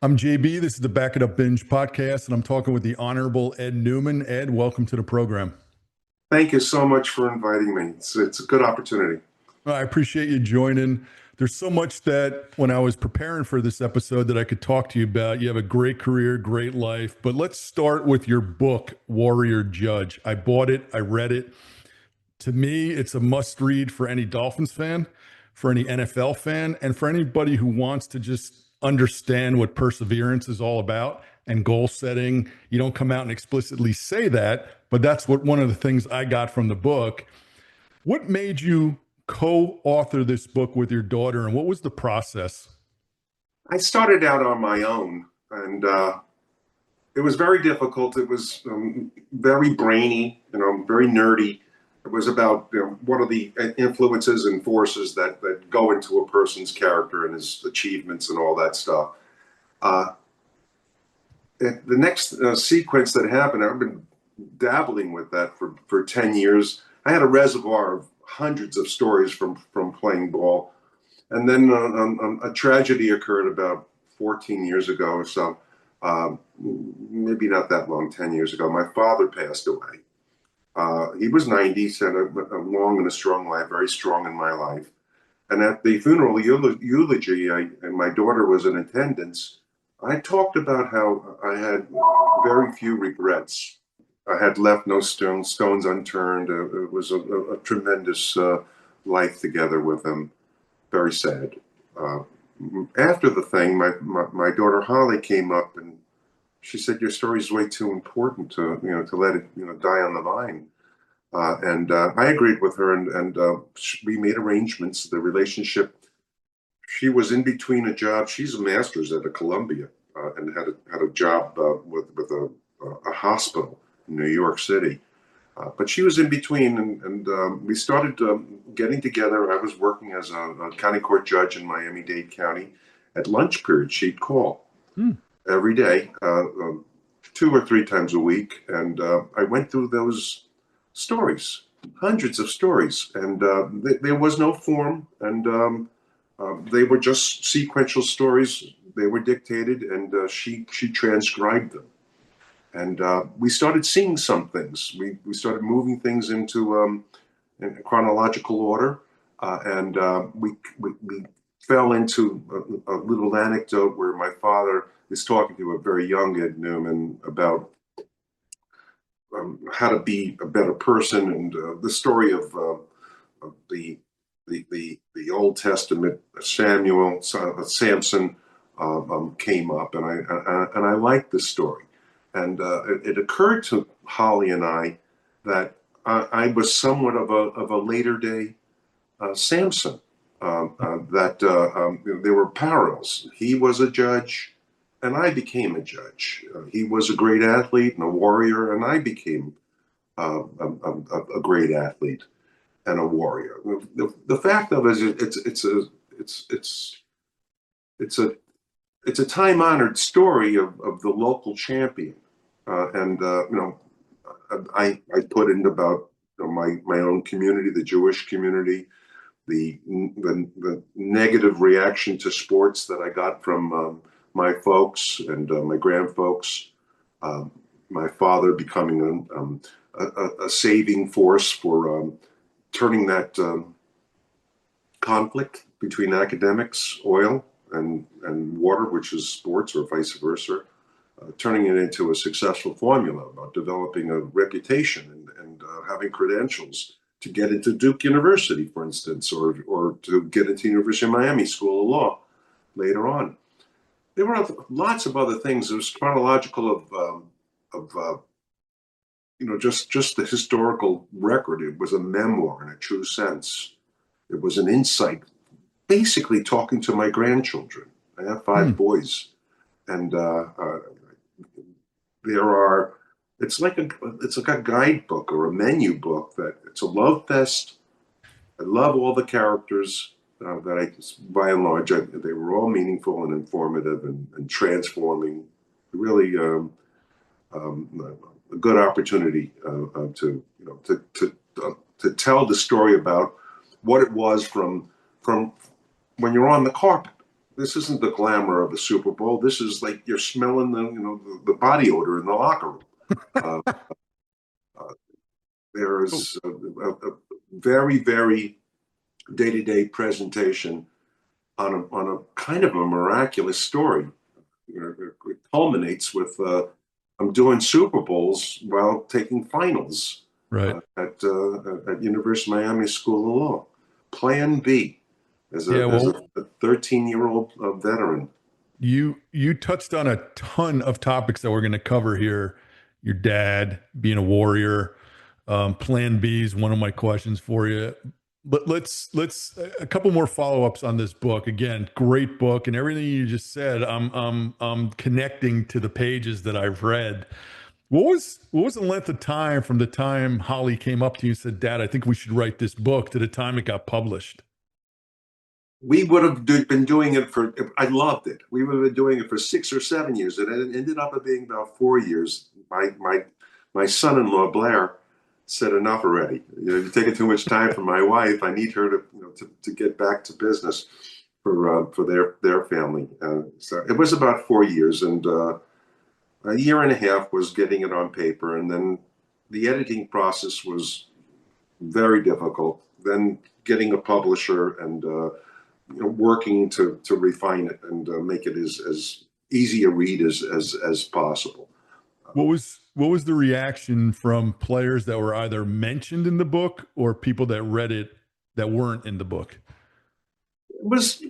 I'm JB. This is the Back It Up Binge podcast, and I'm talking with the Honorable Ed Newman. Ed, welcome to the program. Thank you so much for inviting me. It's a good opportunity. Well, I appreciate you joining. There's so much that when I was preparing for this episode that I could talk to you about. You have a great career, great life, but let's start with your book, Warrior Judge. I bought it, I read it. To me, it's a must read for any Dolphins fan, for any NFL fan, and for anybody who wants to just understand what perseverance is all about and goal setting. You don't come out and explicitly say that, but that's what one of the things I got from the book. What made you co-author this book with your daughter, and what was the process? I started out on my own, and it was very difficult. It was very brainy, very nerdy. It was about what are the influences and forces that go into a person's character and his achievements and all that stuff. The next sequence that happened, I've been dabbling with that for 10 years. I had a reservoir of hundreds of stories from playing ball. And then a tragedy occurred about 14 years ago or so, maybe not that long, 10 years ago. My father passed away. He was 90, had a long and a strong life, very strong in my life. And at the funeral eulogy, and my daughter was in attendance, I talked about how I had very few regrets. I had left no stones unturned. It was a tremendous life together with him. Very sad. After the thing, my daughter Holly came up and she said, "Your story is way too important to let it die on the vine." And I agreed with her, and we made arrangements. The relationship. She was in between a job. She's a master's at a Columbia, and had a job with a hospital in New York City. But she was in between, and we started getting together. I was working as a county court judge in Miami-Dade County. At lunch period, she'd call every day, 2 or 3 times a week, and I went through those stories, hundreds of stories, and there was no form, and they were just sequential stories. They were dictated, and she transcribed them. And we started seeing some things. We started moving things into in chronological order, and we fell into a little anecdote where my father is talking to a very young Ed Newman about how to be a better person, and the story of the Old Testament Samuel, Samson, came up, and I liked the story. And it occurred to Holly and I that I was somewhat of a later day Samson. There were parallels. He was a judge, and I became a judge. He was a great athlete and a warrior, and I became a great athlete and a warrior. The fact of it is, it's a time-honored story of the local champion, I put in about my own community, the Jewish community, the negative reaction to sports that I got from my folks and my grandfolks, my father becoming a saving force for turning that conflict between academics, oil, and water, which is sports, or vice versa, turning it into a successful formula about developing a reputation and having credentials to get into Duke University, for instance, or to get into University of Miami School of Law later on. There were lots of other things. It was chronological of just the historical record. It was a memoir in a true sense. It was an insight, basically talking to my grandchildren. I have 5 boys, and it's like a guidebook or a menu book that it's a love fest. I love all the characters by and large, they were all meaningful and informative and transforming. Really, a good opportunity to tell the story about what it was from when you're on the carpet. this isn't the glamour of the Super Bowl. This is like you're smelling the body odor in the locker room. Uh, uh, there Oh, is a very, very day-to-day presentation on a kind of a miraculous story. It culminates with I'm doing Super Bowls while taking finals right. at University of Miami School of Law. Plan B as Yeah. a Well, 13-year-old veteran. you touched on a ton of topics that we're going to cover here. Your dad being a warrior, Plan B is one of my questions for you. But let's a couple more follow-ups on this book. Again, great book, and everything you just said, I'm connecting to the pages that I've read. What was the length of time from the time Holly came up to you and said, "Dad, I think we should write this book," to the time it got published? We would have been doing it for, I loved it. We would have been doing it for 6 or 7 years. And it ended up being about 4 years. My son-in-law, Blair, said enough already. You're taking too much time from my wife. I need her to get back to business for their family. So it was about 4 years, and a year and a half was getting it on paper. And then the editing process was very difficult. Then getting a publisher and working to refine it and make it as easy a read as possible. What was the reaction from players that were either mentioned in the book or people that read it that weren't in the book? It was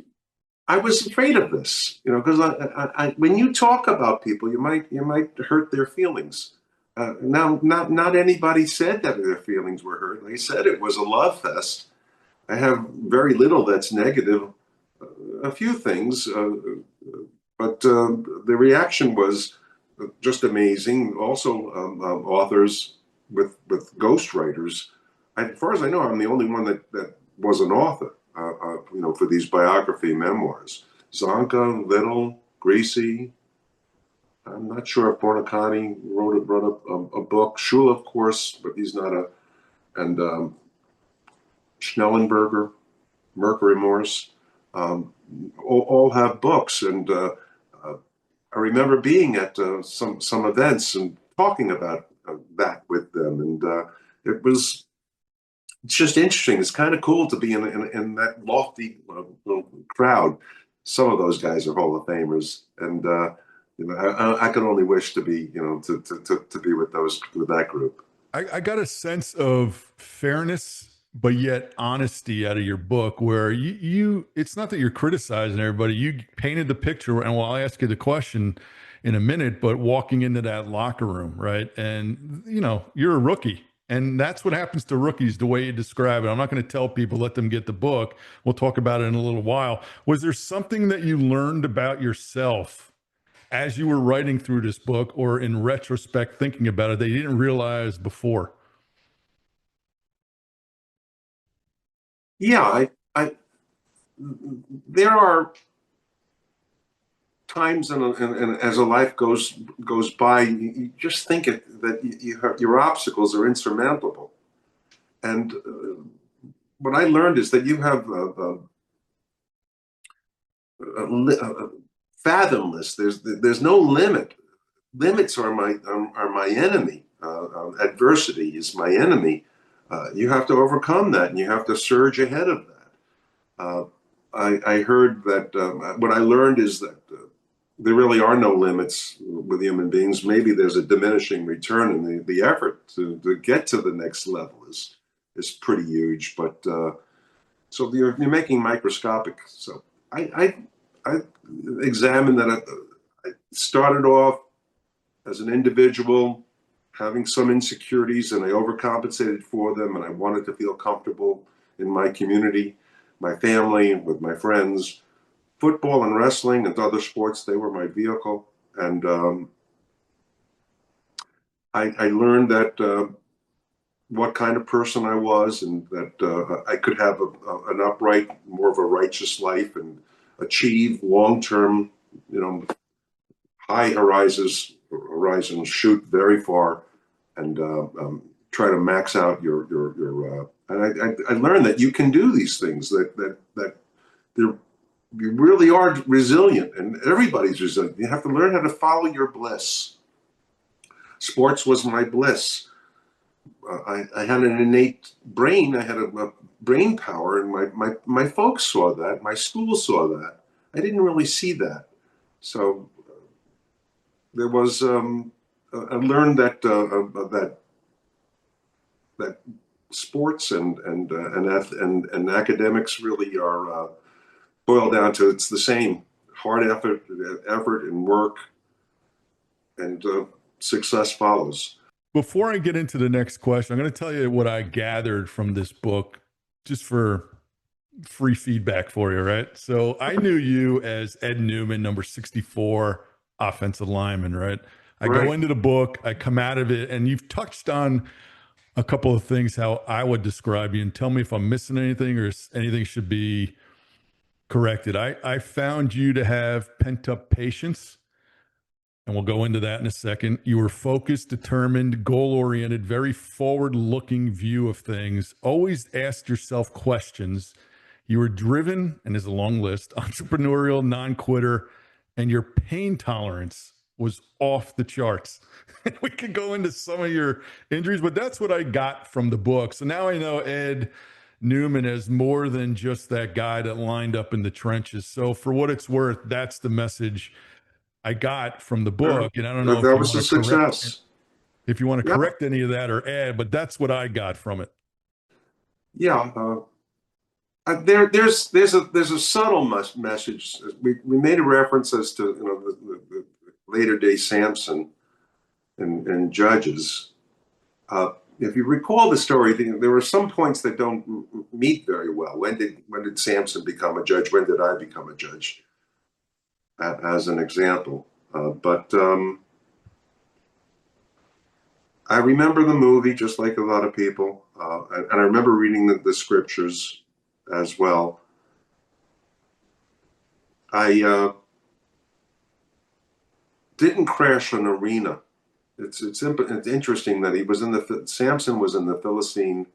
I was afraid of this, because when you talk about people, you might hurt their feelings. Now, not anybody said that their feelings were hurt. They said it was a love fest. I have very little that's negative. A few things, but the reaction was just amazing. Also, authors with ghostwriters. As far as I know, I'm the only one that was an author. For these biography memoirs. Zonka, Little, Griese. I'm not sure if Bornacani wrote a book. Shula, of course, but he's not and Schnellenberger, Mercury Morse, all have books. And I remember being at some events and talking about that with them. And it's just interesting. It's kind of cool to be in that lofty little crowd. Some of those guys are Hall of Famers, and I can only wish to be to be with that group. I got a sense of fairness, but yet honesty out of your book, where it's not that you're criticizing everybody. You painted the picture, and I'll ask you the question in a minute, but walking into that locker room, right? And, you're a rookie. And that's what happens to rookies, the way you describe it. I'm not going to tell people, let them get the book. We'll talk about it in a little while. Was there something that you learned about yourself as you were writing through this book, or in retrospect thinking about it, that you didn't realize before? Yeah, I there are times, and as a life goes by, you just think that your obstacles are insurmountable. And what I learned is that you have fathomless. There's no limit. Limits are my enemy. Adversity is my enemy. You have to overcome that, and you have to surge ahead of that. I heard that what I learned is that there really are no limits with human beings. Maybe there's a diminishing return, and the effort to get to the next level is pretty huge. But so you're making microscopic. So I examined that. I started off as an individual having some insecurities, and I overcompensated for them, and I wanted to feel comfortable in my community, my family, with my friends. Football and wrestling and other sports, they were my vehicle. And I learned that what kind of person I was, and that I could have an upright, more of a righteous life, and achieve long-term, high horizons, shoot very far, and try to max out your. And I learned that you can do these things. That they're you really are resilient, and everybody's resilient. You have to learn how to follow your bliss. Sports was my bliss. I had an innate brain. I had a brain power, and my folks saw that. My school saw that. I didn't really see that. So there was. I learned that sports and academics really are boiled down to it's the same hard effort and work, and success follows. Before I get into the next question, I'm going to tell you what I gathered from this book, just for free feedback for you, right? So I knew you as Ed Newman, number 64, offensive lineman, right? I go Right. into the book, I come out of it, and you've touched on a couple of things how I would describe you, and tell me if I'm missing anything or anything should be corrected. I found you to have pent up patience, and we'll go into that in a second. You were focused, determined, goal oriented, very forward looking view of things, always asked yourself questions. You were driven, and there's a long list, entrepreneurial, non quitter, and your pain tolerance was off the charts. We could go into some of your injuries, but that's what I got from the book. So now I know Ed Newman as more than just that guy that lined up in the trenches. So for what it's worth, that's the message I got from the book. And I don't know That, if that you was want a to correct success. Yeah, any of that or add, but that's what I got from it. yeah. There's a subtle message. We made a reference as to the later day Samson and judges. If you recall the story, there were some points that don't meet very well. When did Samson become a judge? When did I become a judge? As an example, but I remember the movie just like a lot of people, and I remember reading the scriptures as well. I didn't crash an arena. It's interesting that he was in the Samson was in the Philistine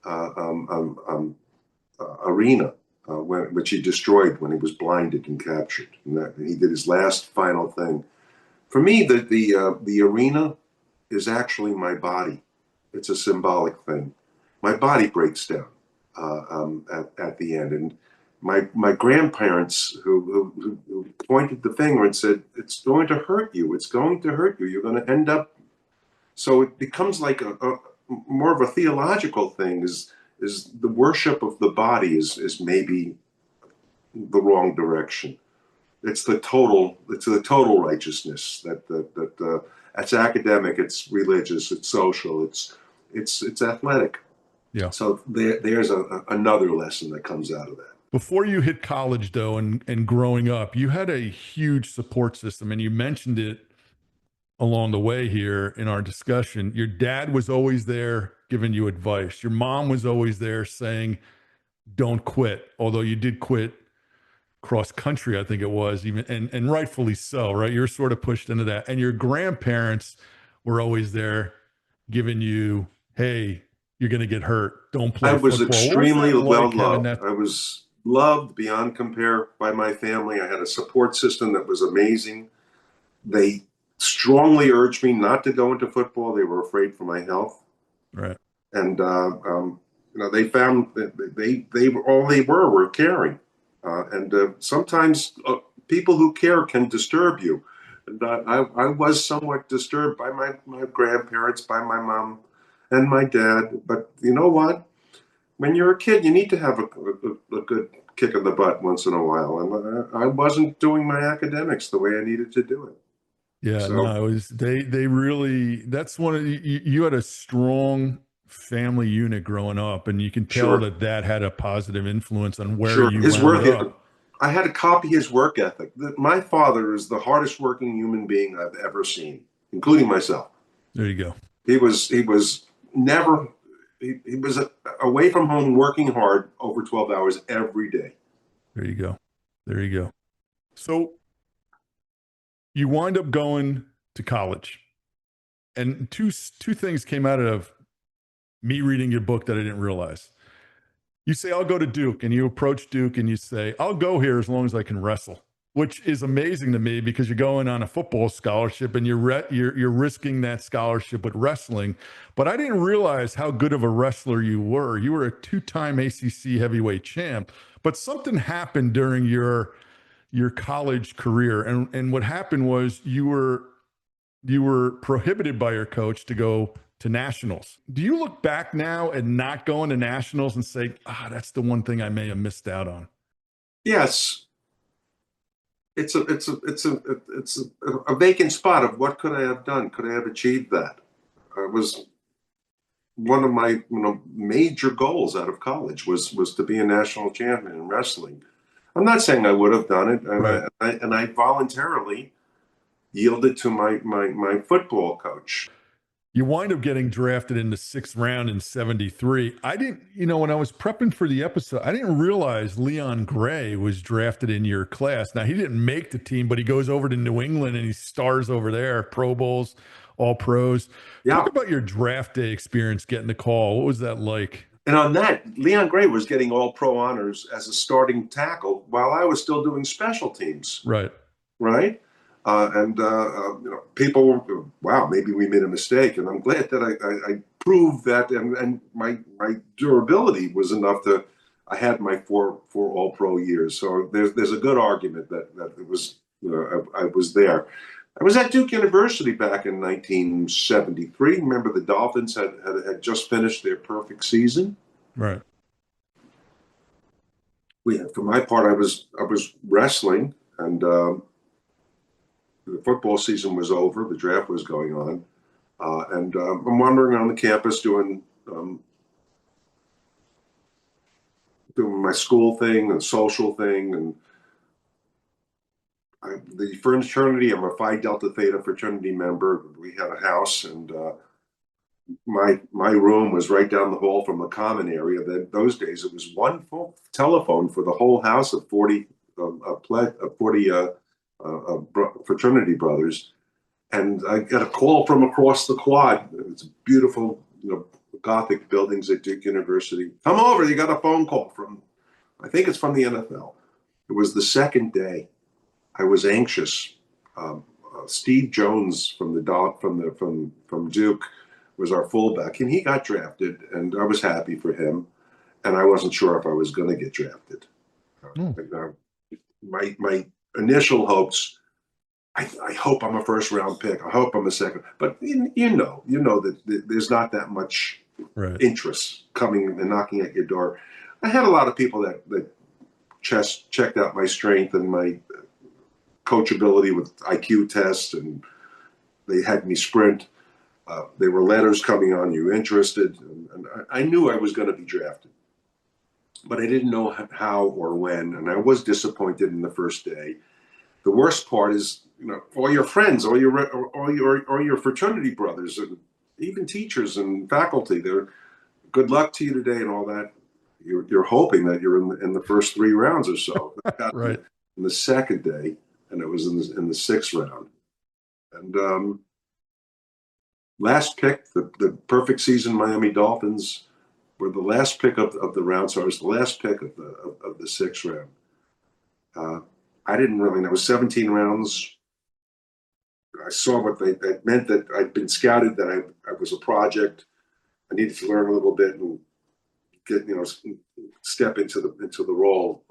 uh, um, um, um, arena, which he destroyed when he was blinded and captured, and that he did his last final thing. For me, the arena is actually my body. It's a symbolic thing. My body breaks down at the end, and my grandparents who pointed the finger and said, "It's going to hurt you. It's going to hurt you. You're going to end up." So it becomes like a more of a theological thing. Is the worship of the body is maybe the wrong direction. It's the total righteousness that's academic, it's religious, it's social, it's athletic. Yeah. So there's another lesson that comes out of that. Before you hit college, though, and growing up, you had a huge support system, and you mentioned it along the way here in our discussion. Your dad was always there giving you advice. Your mom was always there saying, "Don't quit," although you did quit cross country, I think it was, even, and rightfully so, right? You're sort of pushed into that. And your grandparents were always there giving you, "Hey, you're going to get hurt. Don't I play was football." What was extremely that well like having loved. that? I was loved beyond compare by my family. I had a support system that was amazing. They strongly urged me not to go into football. They were afraid for my health, Right. and they found that they were all they were caring, and sometimes people who care can disturb you. And I was somewhat disturbed by my grandparents, by my mom and my dad. But you know what? When you're a kid, you need to have a good kick in the butt once in a while. And I wasn't doing my academics the way I needed to do it. Yeah, So no, it was they really that's one of you had a strong family unit growing up, and you can tell sure, that that had a positive influence on where sure. you His wound work, up. I had to copy his work ethic. My father is the hardest working human being I've ever seen, including myself. There you go. He was never he was away from home working hard over 12 hours every day. There you go. There you go. So you wind up going to college, and two things came out of me reading your book that I didn't realize. You say, I'll go to Duke, and you approach Duke and you say, I'll go here as long as I can wrestle, which is amazing to me because you're going on a football scholarship and you're risking that scholarship with wrestling. But I didn't realize how good of a wrestler you were. You were a two-time ACC heavyweight champ, but something happened during your college career. And what happened was you were prohibited by your coach to go to nationals. Do you look back now at not going to nationals and say, that's the one thing I may have missed out on? Yes, it's a vacant spot of what could I have done? Could I have achieved that? It was one of my major goals out of college was to be a national champion in wrestling. I'm not saying I would have done it, and Right. I voluntarily yielded to my football coach. You wind up getting drafted in the sixth round in 73. I didn't, when I was prepping for the episode, I didn't realize Leon Gray was drafted in your class. Now, he didn't make the team, but he goes over to New England and he stars over there, Pro Bowls, all pros. Talk Yeah. about your draft day experience getting the call. What was that like? And on that, Leon Gray was getting all pro honors as a starting tackle while I was still doing special teams. Right. Right. People were, wow, maybe we made a mistake. And I'm glad that I proved that. And my durability was enough I had my four all pro years. So there's a good argument that it was, I was there. I was at Duke University back in 1973. Remember, the Dolphins had just finished their perfect season. Right. For my part, I was wrestling, and the football season was over. The draft was going on, and I'm wandering around the campus doing my school thing, and social thing, and the fraternity. I'm a Phi Delta Theta fraternity member. We had a house, and my room was right down the hall from the common area. Then those days it was one full telephone for the whole house of 40 fraternity brothers. And I got a call from across the quad. It's beautiful, Gothic buildings at Duke University. Come over, you got a phone call from, I think it's from the NFL. It was the second day. I was anxious. Steve Jones from Duke was our fullback, and he got drafted, and I was happy for him. And I wasn't sure if I was going to get drafted. My initial hopes, I hope I'm a first round pick. I hope I'm a second. But you know that there's not that much interest coming and knocking at your door. I had a lot of people that checked out my strength and my coachability with IQ tests, and they had me sprint. There were letters coming on, you interested? And I knew I was going to be drafted, but I didn't know how or when, and I was disappointed in the first day. The worst part is, all your friends, all your fraternity brothers, and even teachers and faculty, they're good luck to you today and all that. You're hoping that you're in the first 3 rounds or so. Right. In the second day, and it was in the 6th round. And last pick, the perfect season Miami Dolphins were the last pick of the round. So I was the last pick of the 6th round. I didn't really know. It was 17 rounds. I saw what that meant, that I'd been scouted, that I was a project. I needed to learn a little bit and get, step into the role.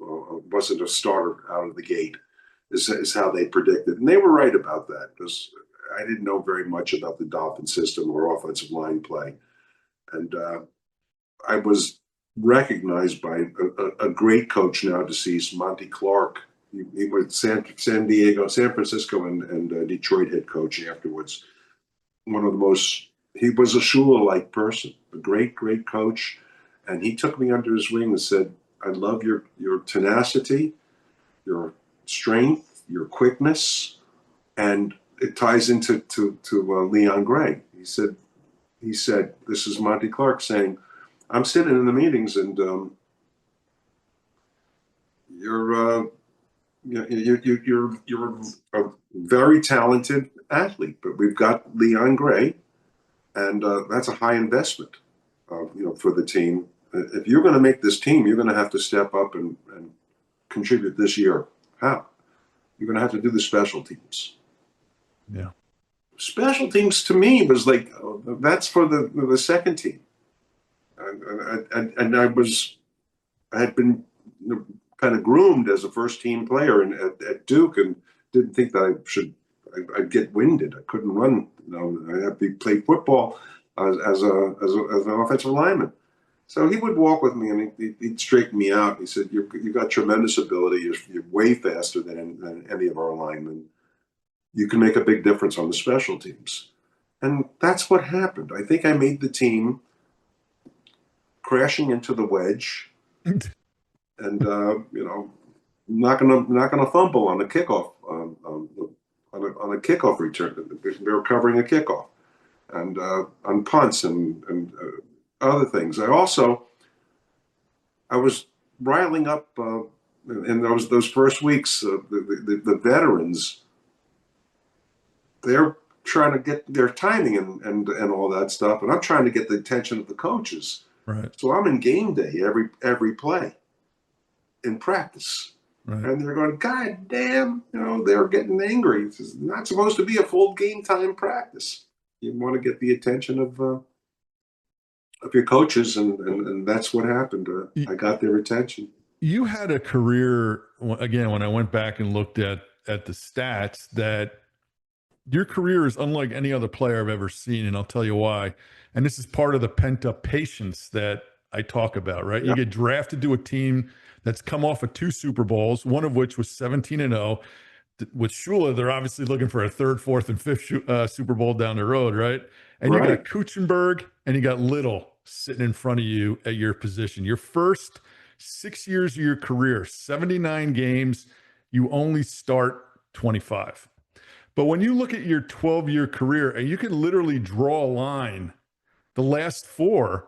Wasn't a starter out of the gate, is how they predicted. And they were right about that, because I didn't know very much about the Dolphin system or offensive line play. And I was recognized by a great coach, now deceased, Monty Clark. He was San Francisco, and Detroit head coach afterwards. One of the most, he was a Shula-like person, a great coach. And he took me under his wing and said, I love your tenacity, your strength, your quickness, and it ties into Leon Gray. He said, this is Monty Clark saying, I'm sitting in the meetings, and you're a very talented athlete, but we've got Leon Gray, and that's a high investment, for the team. if you're going to make this team, you're going to have to step up and contribute this year. How? You're going to have to do the special teams. Yeah. Special teams to me was like, that's for the second team. And I had been kind of groomed as a first team player at Duke, and didn't think that I'd get winded. I couldn't run. I had to play football as an offensive lineman. So he would walk with me and he'd straighten me out. He said, "You got tremendous ability. You're way faster than any of our linemen. You can make a big difference on the special teams." And that's what happened. I think I made the team crashing into the wedge, and not gonna fumble on a kickoff on a kickoff return. They were covering a kickoff, and on punts and other things. I was riling up in those first weeks. The veterans, they're trying to get their timing and all that stuff, and I'm trying to get the attention of the coaches. Right. So I'm in game day every play in practice. Right. And they're going, "God damn," they're getting angry. It's not supposed to be a full game time practice. You want to get the attention of your coaches, and that's what happened. I got their attention. You had a career, again, when I went back and looked at the stats, that your career is unlike any other player I've ever seen, and I'll tell you why. And this is part of the pent-up patience that I talk about, right? Yeah. You get drafted to a team that's come off of 2 Super Bowls, one of which was 17-0. With Shula, they're obviously looking for a 3rd, 4th, and 5th Super Bowl down the road, right? And right. You got Kuchenberg and you got Little sitting in front of you at your position. Your first 6 years of your career, 79 games, you only start 25. But when you look at your 12-year career, and you can literally draw a line, the last 4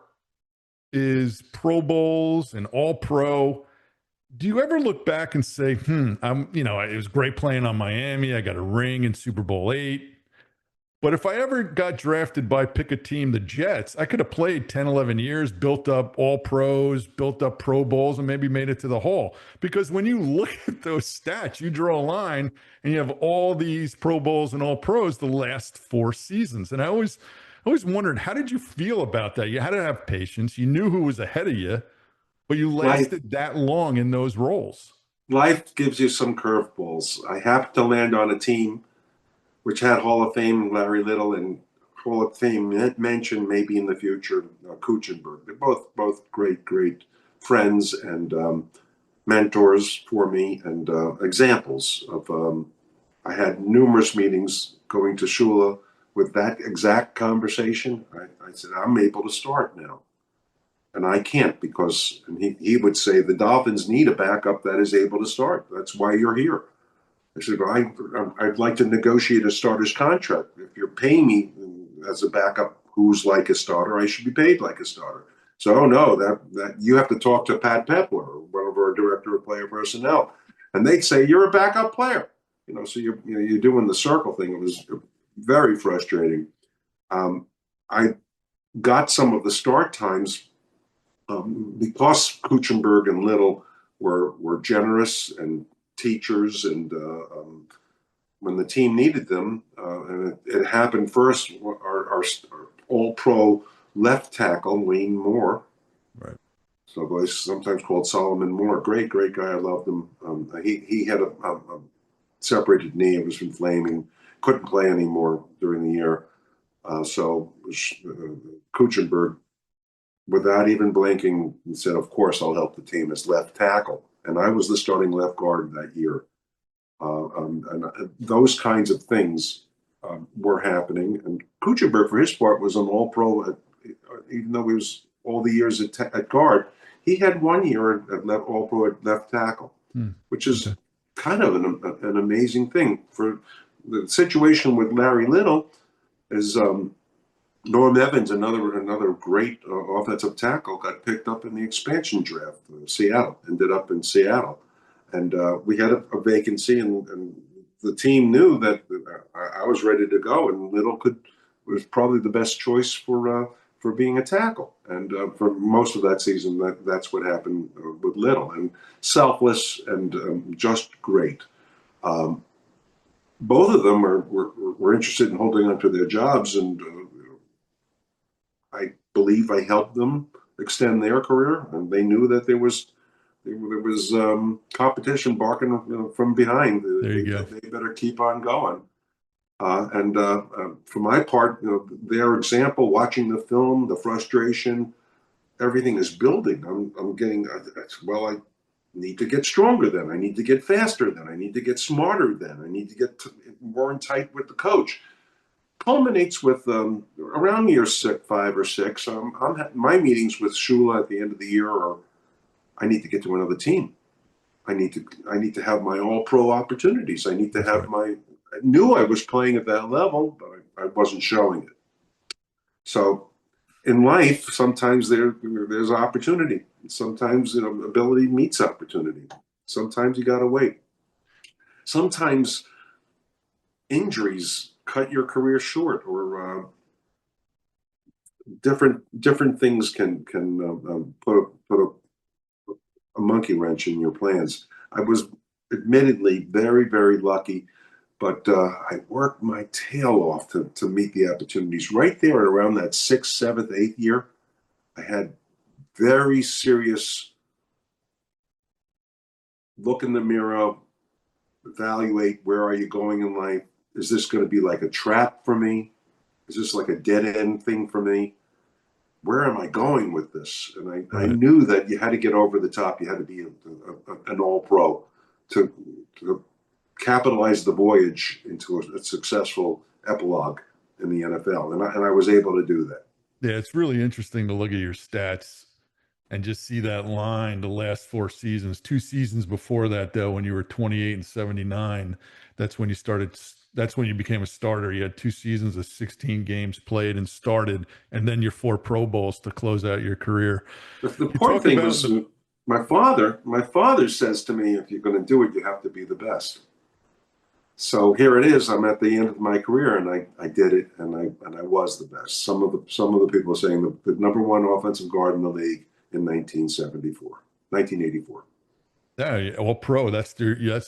is Pro Bowls and All-Pro. Do you ever look back and say, it was great playing on Miami. I got a ring in Super Bowl 8. But if I ever got drafted by, pick a team, the Jets, I could have played 10, 11 years, built up All-Pros, built up Pro Bowls, and maybe made it to the Hall. Because when you look at those stats, you draw a line and you have all these Pro Bowls and All-Pros the last 4 seasons. And I always wondered, how did you feel about that? You had to have patience. You knew who was ahead of you, but you lasted that long in those roles. Life gives you some curveballs. I happened to land on a team which had Hall of Fame Larry Little and Hall of Fame mention maybe in the future Kuchenberg. They're both great friends and mentors for me, and examples of. I had numerous meetings going to Shula with that exact conversation. I said, "I'm able to start now," and I can't, because he would say the Dolphins need a backup that is able to start. That's why you're here. I said, "Well, I'd like to negotiate a starter's contract. If you're paying me as a backup who's like a starter, I should be paid like a starter." So, "Oh no, that you have to talk to Pat Pepler, one of our director of player personnel," and they'd say, "You're a backup player." So you're doing the circle thing. It was very frustrating. I got some of the start times because Kuchenberg and Little were generous and teachers, and when the team needed them, and it happened first, our All-Pro left tackle, Wayne Moore, right? So he's sometimes called Solomon Moore, great guy. I loved him. He had a separated knee. It was inflaming. Couldn't play anymore during the year. So Kuchenberg, without even blinking, said, "Of course, I'll help the team as left tackle." And I was the starting left guard that year. And those kinds of things were happening. And Kuchenberg, for his part, was an All-Pro, even though he was all the years at guard. He had 1 year at All-Pro at left tackle, which is kind of an amazing thing. For the situation with Larry Little is Norm Evans, another great offensive tackle, got picked up in the expansion draft. Seattle ended up in Seattle, and we had a vacancy, and the team knew that I was ready to go, and Little was probably the best choice for for being a tackle. And for most of that season, that's what happened with Little. And selfless and just great. Both of them were interested in holding on to their jobs, and I believe I helped them extend their career, and they knew that there was competition barking from behind. There you go. They better keep on going. And for my part, their example, watching the film, the frustration, everything is building. I'm getting, well, I need to get stronger then. I need to get faster then. I need to get smarter then. I need to get more in tight with the coach. Culminates with around year 5 or 6. My meetings with Shula at the end of the year are, I need to get to another team. I need to have my all-pro opportunities. I need to have I knew I was playing at that level, but I wasn't showing it. So in life, sometimes there's opportunity. Sometimes ability meets opportunity. Sometimes you got to wait. Sometimes injuries cut your career short, or different things can put a monkey wrench in your plans. I was admittedly very, very lucky, but I worked my tail off to meet the opportunities. Right there at around that 6th, 7th, 8th year, I had very serious look in the mirror, evaluate, where are you going in life? Is this going to be like a trap for me? Is this like a dead end thing for me? Where am I going with this? And I knew that you had to get over the top. You had to be an all-pro to capitalize the voyage into a successful epilogue in the NFL. And I was able to do that. Yeah, it's really interesting to look at your stats and just see that line the last 4 seasons. 2 seasons before that, though, when you were 28 and 79, that's when you became a starter. You had 2 seasons of 16 games played and started, and then your 4 Pro Bowls to close out your career. The important thing was my father says to me, if you're going to do it, you have to be the best. So here it is. I'm at the end of my career, and I did it, and I was the best. Some of the people are saying the number 1 offensive guard in the league in 1984. Yeah, all pro. That's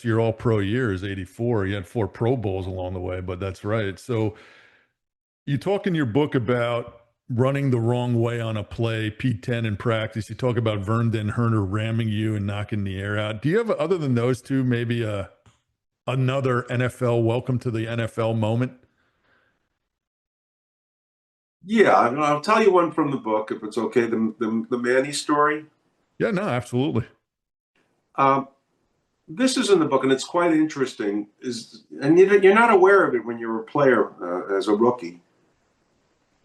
your all pro year is 84. You had 4 Pro Bowls along the way, but that's right. So you talk in your book about running the wrong way on a play, P10 in practice. You talk about Vernon Herner ramming you and knocking the air out. Do you have, other than those 2, maybe another NFL welcome to the NFL moment? Yeah, I'll tell you one from the book, if it's okay. The Manny story. Yeah, no, absolutely. This is in the book, and it's quite interesting. And you're not aware of it when you're a player as a rookie.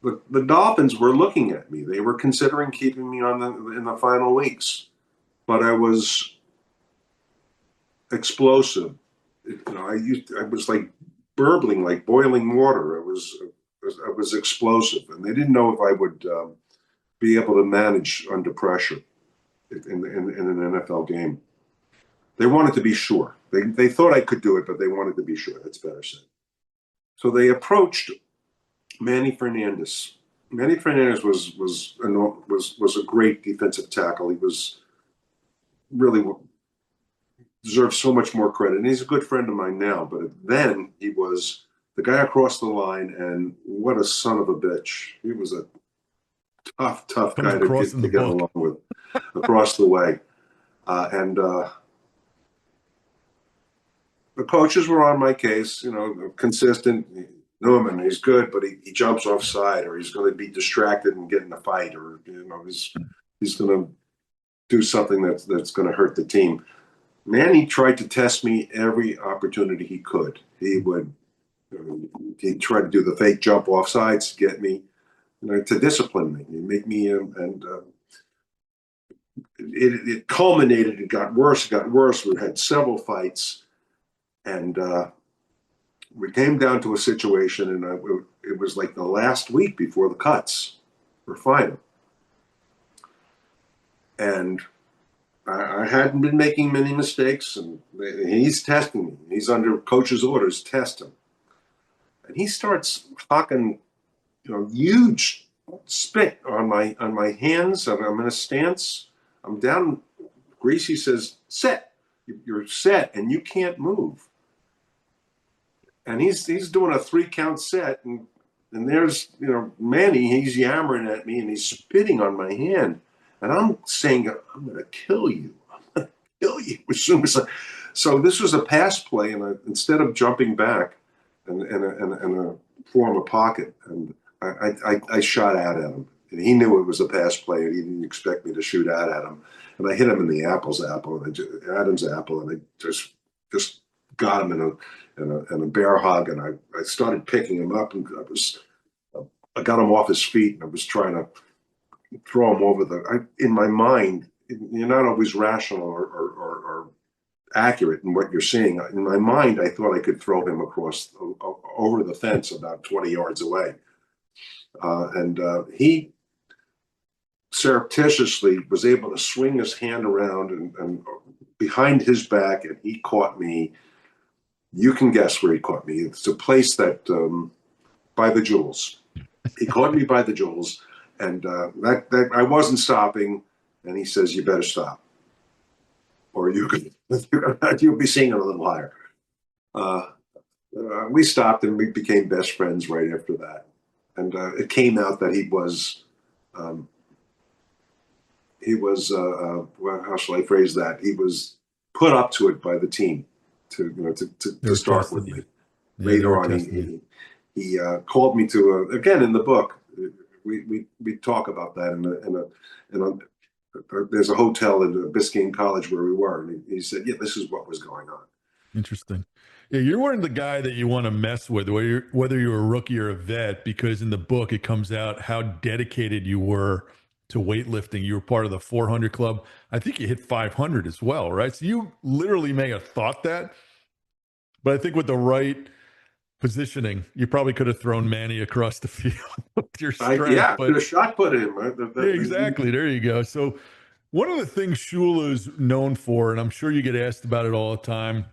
The Dolphins were looking at me. They were considering keeping me in the final weeks, but I was explosive. I was like burbling, like boiling water. I was explosive, and they didn't know if I would be able to manage under pressure in an NFL game. They wanted to be sure. They thought I could do it, but they wanted to be sure. That's better said. So they approached Manny Fernandez. Manny Fernandez was a great defensive tackle. He was really deserves so much more credit, and he's a good friend of mine now. But then he was the guy across the line, and what a son of a bitch! He was a tough guy to get along with across the way, and the coaches were on my case. Consistent. Newman, he's good, but he jumps offside, or he's going to be distracted and get in a fight, or he's going to do something that's going to hurt the team. Manny tried to test me every opportunity he could. He'd try to do the fake jump off sides to get me, to discipline me, and make me, it culminated. It got worse. We had several fights, and we came down to a situation, and it was like the last week before the cuts were final, and I hadn't been making many mistakes, and he's testing me. He's under coach's orders, test him. And he starts hocking, huge spit on my hands. I'm in a stance. I'm down. Griese says, "Set. You're set, and you can't move." And he's doing a 3 count set, and there's Manny. He's yammering at me, and he's spitting on my hand, and I'm saying, "I'm going to kill you. I'm going to kill you." As soon as so this was a pass play, and instead of jumping back and form a pocket, and I shot out at him, and he knew it was a pass play, and he didn't expect me to shoot out at him, and I hit him in the Adam's apple, and I just got him in a bear hug, and I started picking him up, and I got him off his feet, and I was trying to throw him over in my mind. You're not always rational or accurate in what you're seeing. In my mind, I thought I could throw him across over the fence about 20 yards away. And he surreptitiously was able to swing his hand around and behind his back, and he caught me. You can guess where he caught me. It's a place that by the jewels. He caught me by the jewels, and that I wasn't stopping. And he says, "You better stop, or you'll be seeing it a little higher." We stopped, and we became best friends right after that. And it came out that he was well, how shall I phrase that? He was put up to it by the team to start with me. Later on, he called me to again in the book. We talk about that in a there's a hotel in Biscayne College where we were, and he said, "Yeah, this is what was going on." Interesting. Yeah, you weren't the guy that you want to mess with, whether you're a rookie or a vet, because in the book it comes out how dedicated you were to weightlifting. You were part of the 400 club. I think you hit 500 as well, right? So you literally may have thought that, but I think with the right positioning, you probably could have thrown Manny across the field with your strength. But a shot put him. Yeah, exactly. There you go. So one of the things Shula is known for, and I'm sure you get asked about it all the time.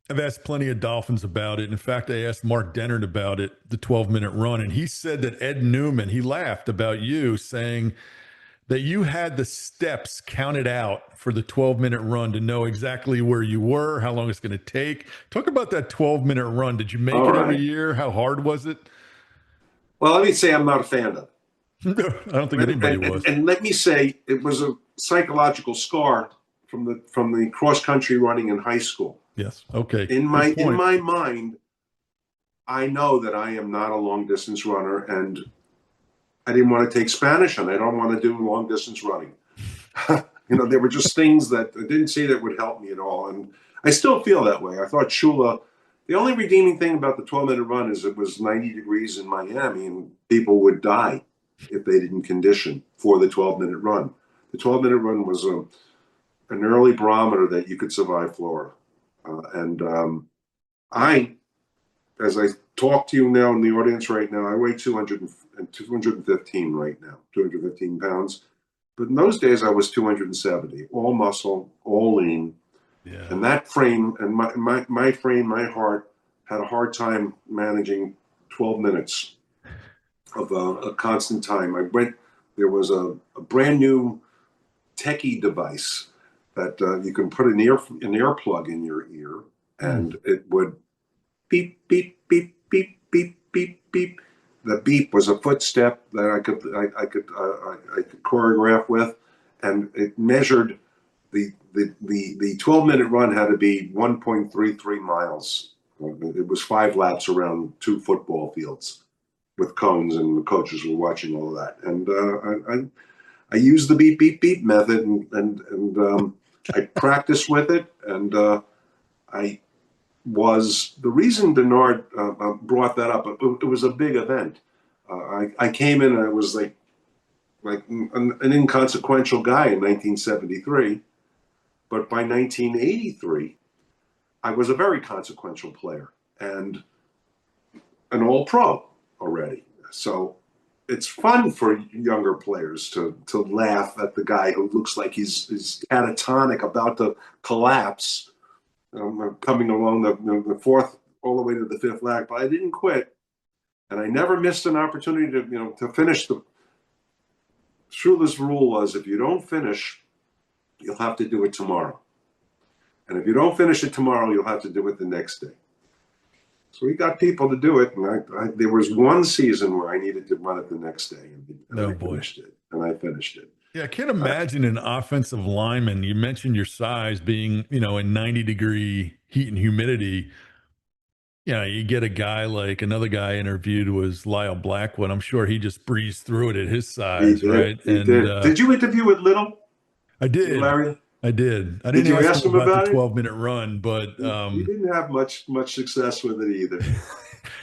I've asked plenty of Dolphins about it. In fact, I asked Mark Dennard about it, the 12-minute run, and he said that Ed Newman, he laughed about you, saying that you had the steps counted out for the 12-minute run to know exactly where you were, how long it's going to take. Talk about that 12-minute run. Did you make it every year? How hard was it? Well, let me say I'm not a fan of it. I don't think anybody was. And let me say it was a psychological scar from the cross-country running in high school. Yes. Okay. In my mind, I know that I am not a long-distance runner, and I didn't want to take Spanish, and I don't want to do long-distance running. There were just things that I didn't see that would help me at all, and I still feel that way. I thought Shula, the only redeeming thing about the 12-minute run is it was 90 degrees in Miami, and people would die if they didn't condition for the 12-minute run. The 12-minute run was an early barometer that you could survive Florida. As I talk to you now in the audience right now, I weigh 215 right now, 215 pounds. But in those days, I was 270, all muscle, all lean. Yeah. And that frame, and my frame, my heart, had a hard time managing 12 minutes of a constant time. There was a brand new techie device that you can put an earplug in your ear, and it would beep, beep, beep, beep, beep, beep, beep. The beep was a footstep that I could choreograph with, and it measured the 12-minute run had to be 1.33 miles. It was 5 laps around 2 football fields with cones, and the coaches were watching all of that. And I used the beep, beep, beep method, and I practiced with it, and the reason Bernard brought that up. It was a big event. I came in, and I was like an inconsequential guy in 1973, but by 1983, I was a very consequential player and an All-Pro already. So it's fun for younger players to laugh at the guy who looks like he's catatonic, about to collapse, coming along the fourth all the way to the fifth lap. But I didn't quit. And I never missed an opportunity to finish the. Shula's rule was, if you don't finish, you'll have to do it tomorrow. And if you don't finish it tomorrow, you'll have to do it the next day. So we got people to do it, and there was one season where I needed to run it the next day, and I finished it. And I finished it. Yeah, I can't imagine an offensive lineman. You mentioned your size being, in 90-degree heat and humidity. You get a guy like another guy interviewed was Lyle Blackwood. I'm sure he just breezed through it at his size, right? He did. Did you interview with Little? I did. Larry? I did. I didn't ask him about the 12-minute run, but he didn't have much success with it either.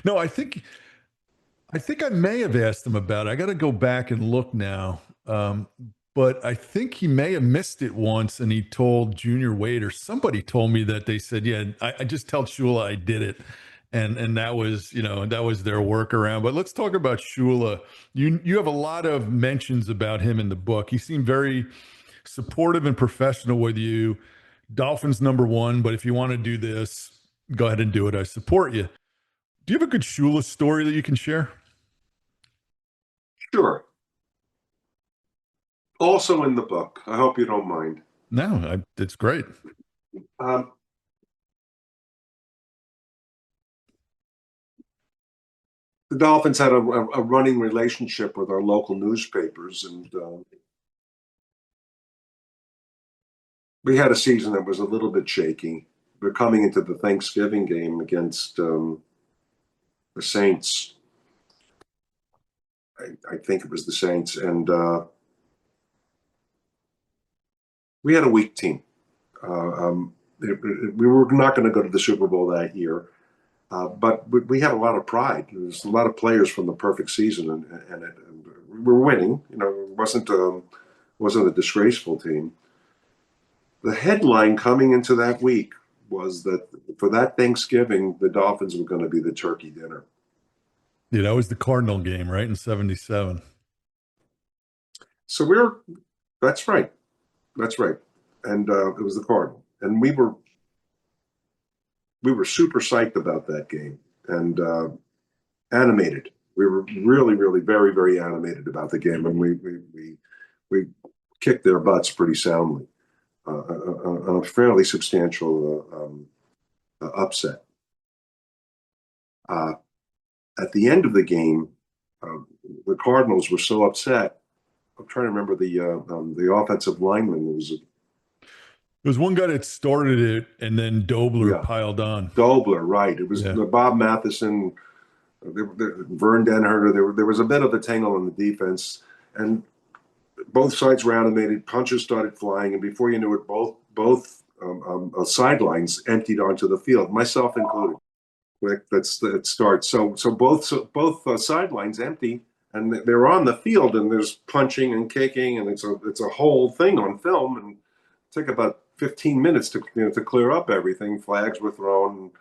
No, I think I may have asked him about it. I got to go back and look now. But I think he may have missed it once, and he told Junior Wade, or somebody told me that they said, yeah, I just tell Shula I did it. And that was, that was their workaround. But let's talk about Shula. You have a lot of mentions about him in the book. He seemed very supportive and professional with you. Dolphins #1, but if you want to do this, go ahead and do it. I support you. Do you have a good Shula story that you can share? Sure. Also in the book. I hope you don't mind. No, it's great. The Dolphins had a running relationship with our local newspapers, and we had a season that was a little bit shaky. We're coming into the Thanksgiving game against the Saints. I think it was the Saints, and we had a weak team. We were not going to go to the Super Bowl that year, but we had a lot of pride. There was a lot of players from the perfect season, and we were winning. It wasn't a disgraceful team. The headline coming into that week was that for that Thanksgiving, the Dolphins were going to be the turkey dinner. Yeah, that was the Cardinal game, right, in '77. So that's right. That's right. And it was the Cardinal. And we were super psyched about that game and animated. We were really, really very, very animated about the game. And we kicked their butts pretty soundly. A fairly substantial upset. At the end of the game, the Cardinals were so upset. I'm trying to remember the offensive lineman. There was one guy that started it, and then Dobler piled on. Dobler, right? It was Bob Matheson, Vern Denherter. There was a bit of a tangle on the defense, and both sides were animated. Punches started flying, and before you knew it, both sidelines emptied onto the field, myself included. Let's start. So both sidelines empty. And they're on the field, and there's punching and kicking, and it's a whole thing on film, and it took about 15 minutes to clear up everything. Flags were thrown,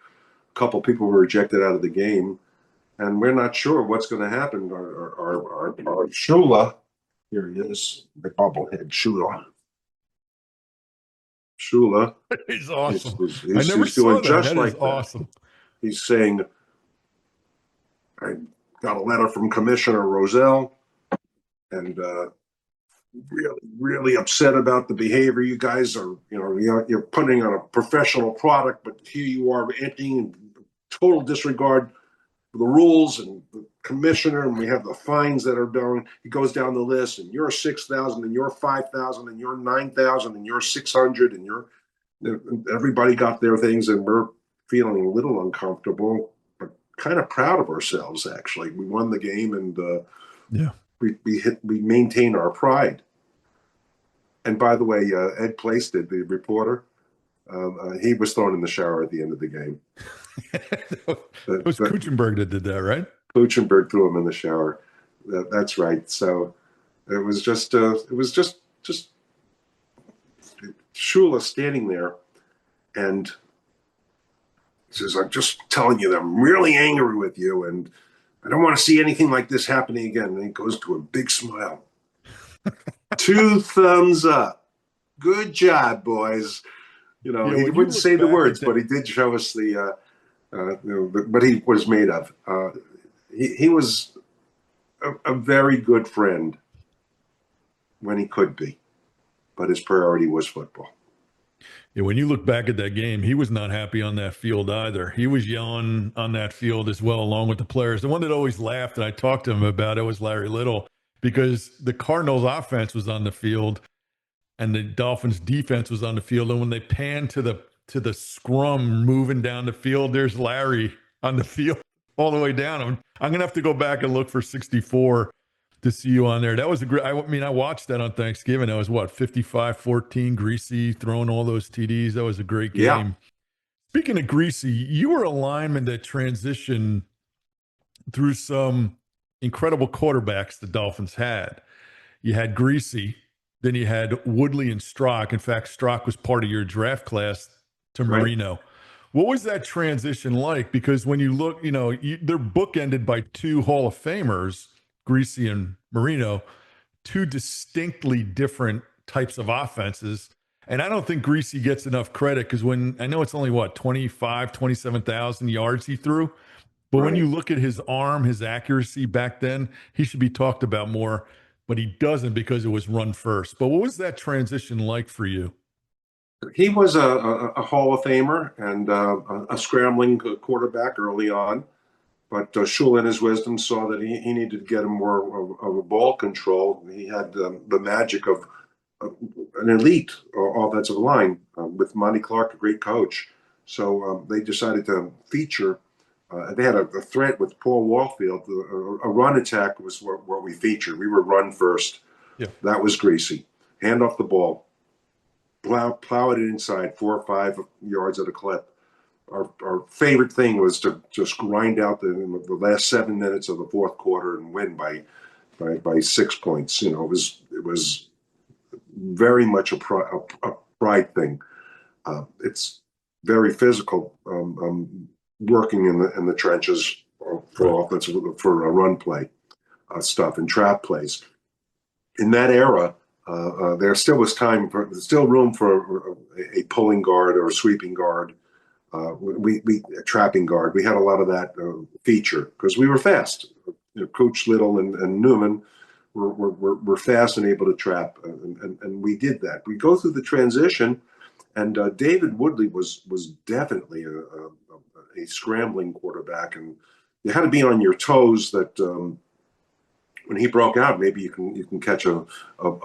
a couple people were ejected out of the game, and we're not sure what's going to happen. Our Shula, here he is, the bobblehead Shula. Shula, he's awesome. He's doing just like that. Awesome. He's saying, I got a letter from Commissioner Rozelle, and really, really upset about the behavior. You guys are, you're putting on a professional product, but here you are emptying in total disregard for the rules and the commissioner, and we have the fines that are done. He goes down the list, and you're 6,000, and you're 5,000, and you're 9,000, and you're 600, and everybody got their things, and we're feeling a little uncomfortable, but kind of proud of ourselves. Actually, we won the game, and we maintain our pride. And by the way, Ed Plaisted, the reporter, he was thrown in the shower at the end of the game. It was Kuchenberg that did that, right? Kuchenberg threw him in the shower. That's right. So it was just Shula standing there, and he says, "I'm just telling you that I'm really angry with you, and I don't want to see anything like this happening again." And he goes to a big smile. 2 thumbs up. Good job, boys. He wouldn't say the words, but he did show us what he was made of. he was a very good friend when he could be, but his priority was football. Yeah, when you look back at that game, he was not happy on that field either. He was yelling on that field as well, along with the players. The one that always laughed, and I talked to him about it, was Larry Little, because the Cardinals' offense was on the field and the Dolphins' defense was on the field. And when they panned to the scrum moving down the field, there's Larry on the field all the way down. I'm gonna have to go back and look for 64 to see you on there. That was a great. I mean, I watched that on Thanksgiving. That was what, 55-14, Griese throwing all those TDs. That was a great Yeah, game. Speaking of Griese, you were a lineman that transitioned through some incredible quarterbacks the Dolphins had. You had Griese, then you had Woodley and Strock. In fact, Strock was part of your draft class to right. Marino. What was that transition like? Because when you look, they're bookended by two Hall of Famers, Griese and Marino, two distinctly different types of offenses. And I don't think Griese gets enough credit because when I know it's only what, 27,000 yards he threw. But when Right. you look at his arm, his accuracy back then, he should be talked about more, but he doesn't because it was run first. But what was that transition like for you? He was a Hall of Famer and a scrambling quarterback early on. But Shula, in his wisdom, saw that he needed to get him more of a ball control. He had the magic of uh, an elite offensive line with Monty Clark, a great coach. So they decided to feature. They had a threat with Paul Warfield. A run attack was what we featured. We were run first. Yeah. That was Griese. Hand off the ball, plow it inside 4 or 5 yards at a clip. Our favorite thing was to just grind out the last 7 minutes of the fourth quarter and win by 6 points. It was very much a pride thing. It's very physical, working in the trenches Right. for offensive for a run play stuff and trap plays. In that era, there still was still room for a pulling guard or a sweeping guard. We a trapping guard. We had a lot of that feature because we were fast. Coach Little and Newman were fast and able to trap, and we did that. We go through the transition, and David Woodley was definitely a scrambling quarterback, and you had to be on your toes. That when he broke out, maybe you can catch a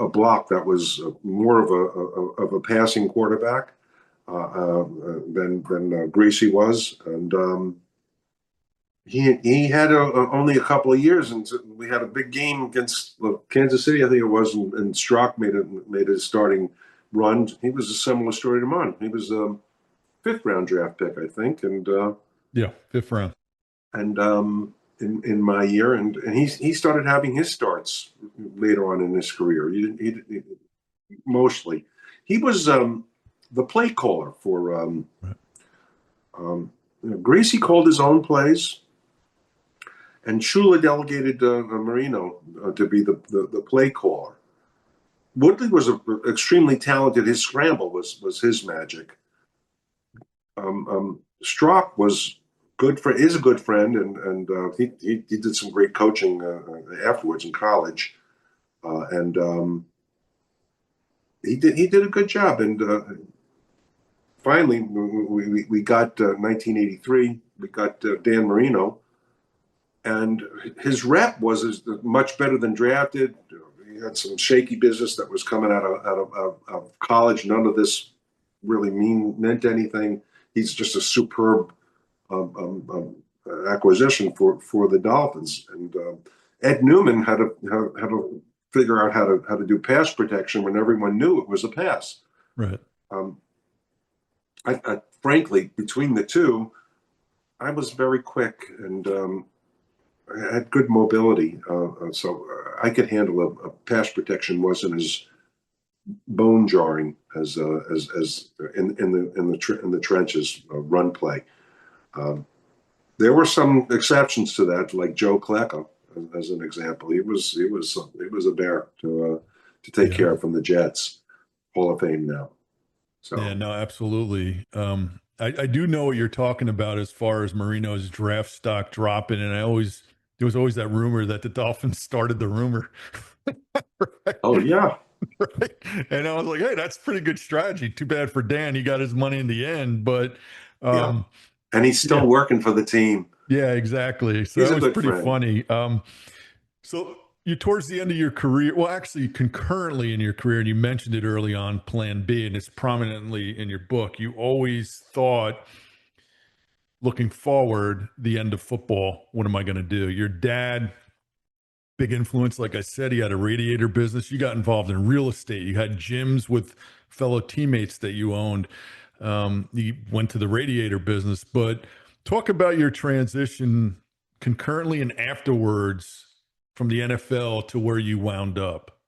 block that was more of a passing quarterback than Griese was, and he had only a couple of years, and we had a big game against Kansas City, I think it was, and Strock made a starting run. He was a similar story to mine. He was a fifth-round draft pick, I think, and Yeah. Fifth round. and in my year, and he started having his starts later on in his career. He mostly he was the play caller for Right. Griese called his own plays, and Shula delegated Marino to be the play caller. Woodley was extremely talented. His scramble was his magic. Strock is a good friend, and he did some great coaching afterwards in college, and he did a good job. And finally, we got 1983. We got Dan Marino, and his rep was much better than drafted. He had some shaky business that was coming out of college. None of this really meant anything. He's just a superb acquisition for the Dolphins. And Ed Newman had to figure out how to do pass protection when everyone knew it was a pass. Right. Um, frankly, between the two, I was very quick and I had good mobility, so I could handle a pass protection. Wasn't as bone jarring as in the trenches run play. There were some exceptions to that, like Joe Klecko, as an example. He was a bear to take Yeah. care of from the Jets, Hall of Fame now. Yeah, So no, absolutely. I do know what you're talking about as far as Marino's draft stock dropping, and I always There was always that rumor that the Dolphins started the rumor. Right? Oh yeah, Right? And I was like, hey, that's pretty good strategy. Too bad for Dan. He got his money in the end, but yeah. um, And he's yeah, still working for the team. yeah, exactly. So He's that a was good pretty friend. funny. So you towards the end of your career, well, actually concurrently in your career, and you mentioned it early on, Plan B, and it's prominently in your book. You always thought, looking forward, the end of football, what am I going to do? Your dad, big influence. Like I said, he had a radiator business. You got involved in real estate. You had gyms with fellow teammates that you owned. You went to the radiator business, but talk about your transition concurrently and afterwards from the NFL to where you wound up.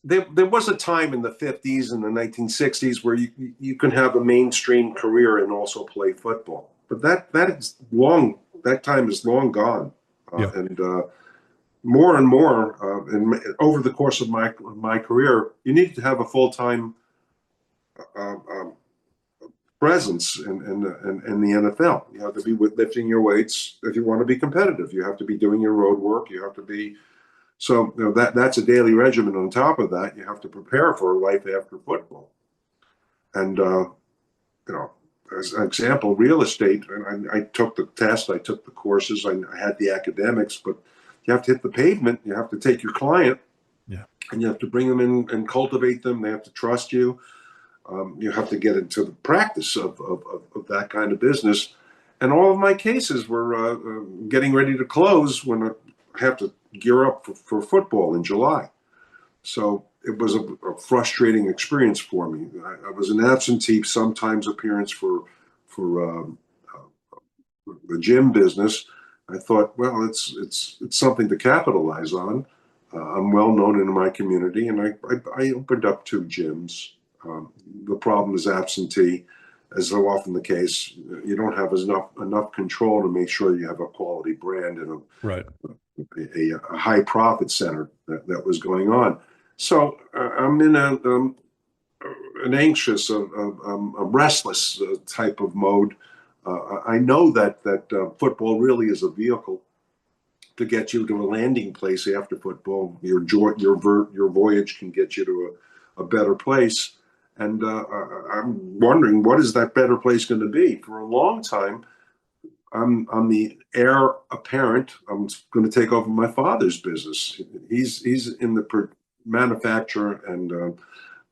There was a time in the 50s and the 1960s where you can have a mainstream career and also play football. But that time is long gone. Yeah. And more and more, over the course of my career, you need to have a full-time presence in the NFL. You have to be lifting your weights if you want to be competitive. You have to be doing your road work. You have to be that's a daily regimen. On top of that, you have to prepare for life after football. And as an example, real estate. And I took the test, I took the courses, I had the academics, but you have to hit the pavement. You have to take your client, Yeah. and you have to bring them in and cultivate them. They have to trust you. You have to get into the practice of that kind of business. And all of my cases were getting ready to close when I have to gear up for football in July. So it was a frustrating experience for me. I was an absentee, sometimes appearance for the gym business. I thought, well, it's something to capitalize on. I'm well known in my community, and I opened up 2 gyms. The problem is absentee, as so often the case. You don't have enough control to make sure you have a quality brand and Right. a high profit center that was going on. So I'm in an anxious, a restless type of mode. I know that football really is a vehicle to get you to a landing place after football. Your voyage can get you to a better place. And I'm wondering, what is that better place going to be? For a long time, I'm the heir apparent. I'm going to take over my father's business. He's in the manufacture and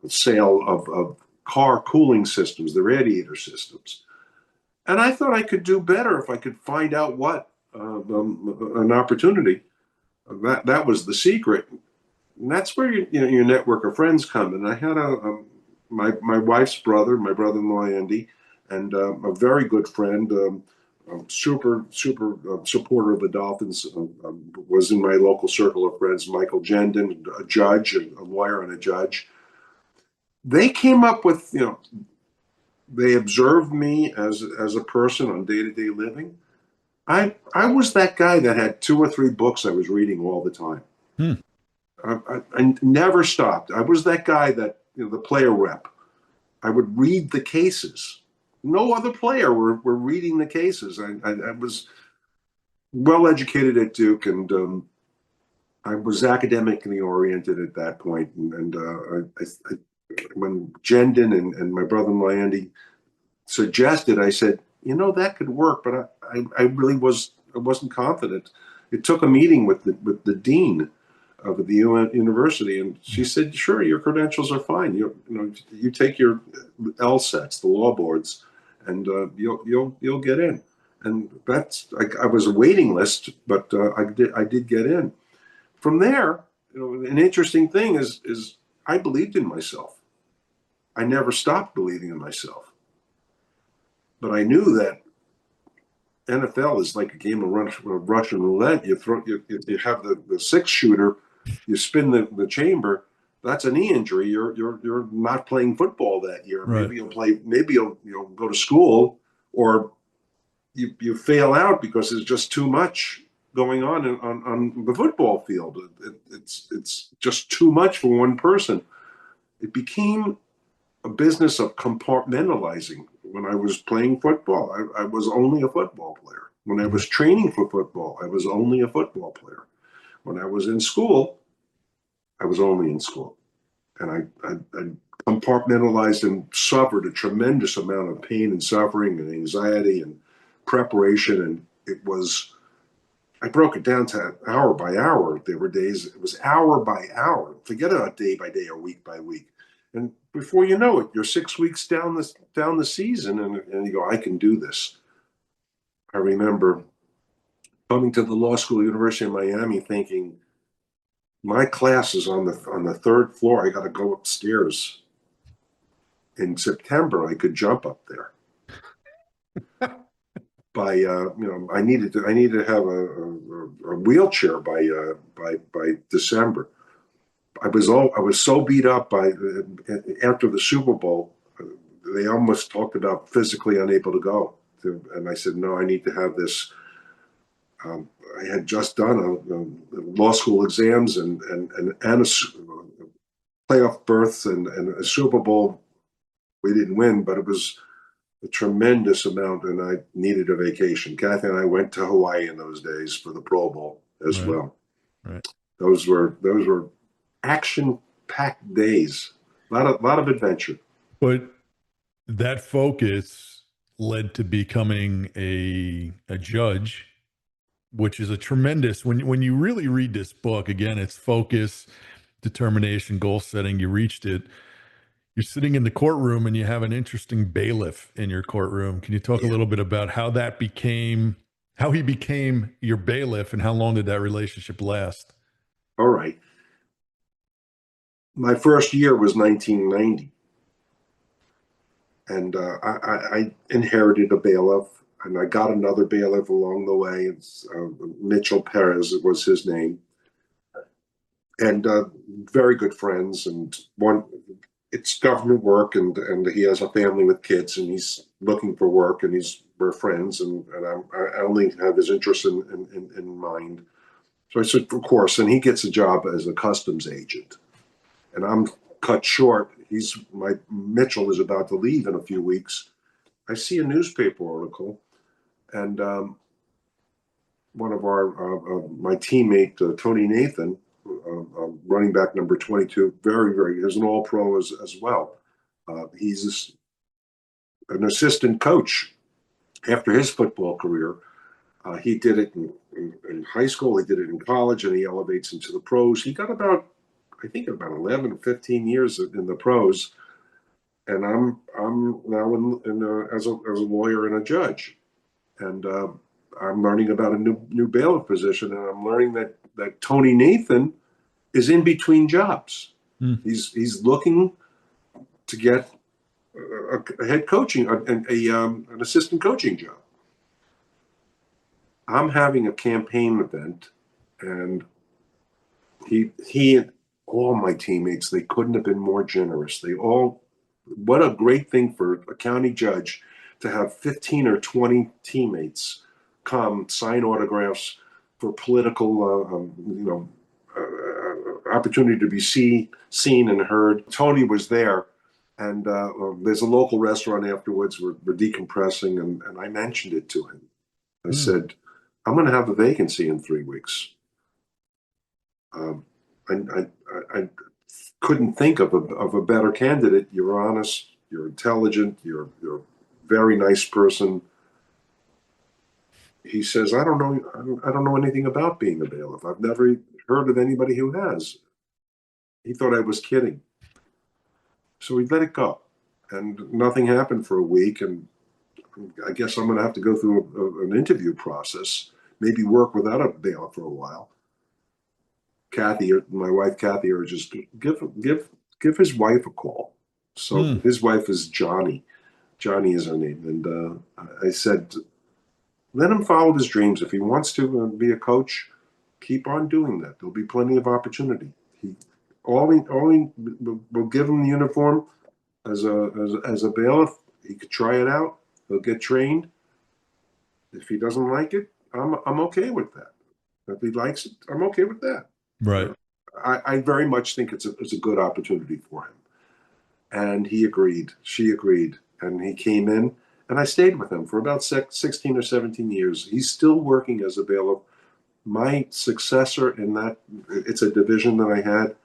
sale of car cooling systems, the radiator systems. And I thought I could do better if I could find out what an opportunity. That was the secret. And that's where your network of friends come. And I had my wife's brother, my brother-in-law Andy, and a very good friend, super supporter of the Dolphins, was in my local circle of friends. Michael Jendon, a judge, a lawyer, and a judge. They came up with they observed me as a person on day-to-day living. I was that guy that had 2 or 3 books I was reading all the time. Hmm. I never stopped. I was that guy that, the player rep. I would read the cases. No other player were reading the cases. I was well educated at Duke, and I was academically oriented at that point. And when Jendon and my brother-in-law Andy suggested, I said, that could work, but I really wasn't confident. It took a meeting with the dean of the university, and she said, "Sure, your credentials are fine. You take your LSATs, the law boards, and you'll get in." And I was a waiting list, but I did get in. From there, an interesting thing is I believed in myself. I never stopped believing in myself. But I knew that NFL is like a game of Russian roulette. You have the 6-shooter, you spin the chamber. That's a knee injury. You're not playing football that year. Right. Maybe you'll play. Maybe you'll go to school, or you fail out because there's just too much going on the football field. It's just too much for one person. It became a business of compartmentalizing. When I was playing football, I was only a football player. When I was training for football, I was only a football player. When I was in school, I was only in school. And I compartmentalized and suffered a tremendous amount of pain and suffering and anxiety and preparation. And I broke it down to hour by hour. There were days it was hour by hour. Forget about day by day or week by week. And before you know it, you're 6 weeks down the season, and you go, I can do this. I remember coming to the law school, University of Miami, thinking, my class is on the third floor. I got to go upstairs. In September, I could jump up there. I needed to have a wheelchair by December. I was so beat up after the Super Bowl. They almost talked about physically unable to go. And I said, no, I need to have this. I had just done a law school exams and a playoff berths and a Super Bowl. We didn't win, but it was a tremendous amount, and I needed a vacation. Kathy and I went to Hawaii in those days for the Pro Bowl as well. Right. Those were action-packed days. A lot of adventure. But that focus led to becoming a judge, which is a tremendous, when you really read this book, again, it's focus, determination, goal setting. You reached it. You're sitting in the courtroom and you have an interesting bailiff in your courtroom. Can you talk a little bit about how he became your bailiff, and how long did that relationship last? All right. My first year was 1990. And I inherited a bailiff, and I got another bailiff along the way. It's Mitchell Perez was his name. And very good friends. And it's government work, and he has a family with kids, and he's looking for work, and we're friends, and I only have his interest in mind. So I said, of course, and he gets a job as a customs agent, and I'm cut short. Mitchell is about to leave in a few weeks. I see a newspaper article, and one of my teammate Tony Nathan, running back number 22, very, is an all-pro as well. He's an assistant coach after his football career. He did it in high school, he did it in college, and he elevates into the pros. He got about 11 or 15 years in the pros, and I'm now as a lawyer and a judge, and I'm learning about a new bailiff position, and I'm learning that Tony Nathan is in between jobs. He's looking to get a head coaching, an assistant coaching job. I'm having a campaign event, and he and all my teammates, they couldn't have been more generous. What a great thing for a county judge to have 15 or 20 teammates come sign autographs for political, opportunity to be seen and heard. Tony was there, and there's a local restaurant afterwards. We're decompressing, and I mentioned it to him. I said, I'm going to have a vacancy in 3 weeks. I couldn't think of a better candidate. You're honest, you're intelligent, you're a very nice person. He says, I don't know anything about being a bailiff. I've never heard of anybody who has. He thought I was kidding. So we let it go. And nothing happened for a week. And I guess I'm going to have to go through an interview process, maybe work without a bailiff for a while. My wife Kathy, urges, give his wife a call. So his wife is Johnny. Johnny is her name. And I said, let him follow his dreams. If he wants to be a coach, keep on doing that. There'll be plenty of opportunity. We'll give him the uniform as a bailiff. He could try it out. He'll get trained. If he doesn't like it, I'm okay with that. If he likes it, I'm okay with that. Right. I very much think it's a good opportunity for him. And he agreed. She agreed. And he came in, And I stayed with him for about 16 or 17 years. He's still working as a bailiff. My successor in that, it's a division that I had,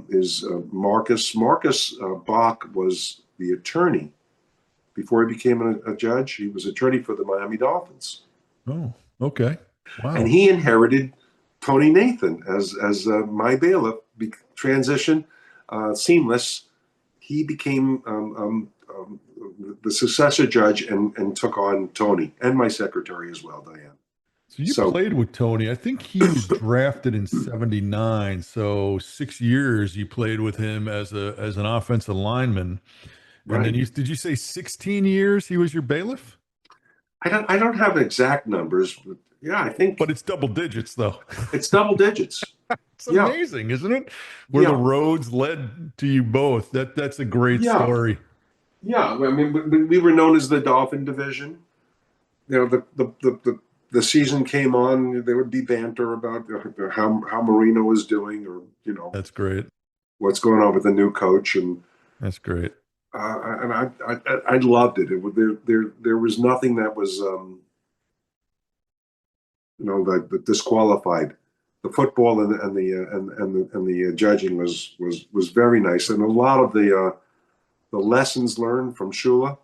is Marcus. Marcus Bach was the attorney before he became a judge. He was attorney for the Miami Dolphins. Oh, okay. And Wow. he inherited Tony Nathan as my bailiff. Transition seamless. He became the successor judge and took on Tony and my secretary as well, Diane. So you So played with Tony. I think he was drafted in '79. So 6 years you played with him as an offensive lineman. And then right. did you say 16 years he was your bailiff? I don't have exact numbers, but yeah, I But think it's double digits though. it's double digits. It's Yeah, amazing, isn't it? Where the yeah, roads led to you both. That's a great yeah, story. yeah. I mean, we were known as the Dolphin Division. You know, the season came on. There would be banter about how Marino was doing, or That's great. what's going on with the new coach, That's great. and I loved it. There was nothing that was that disqualified. The football and the judging was very nice, and a lot of the lessons learned from Shula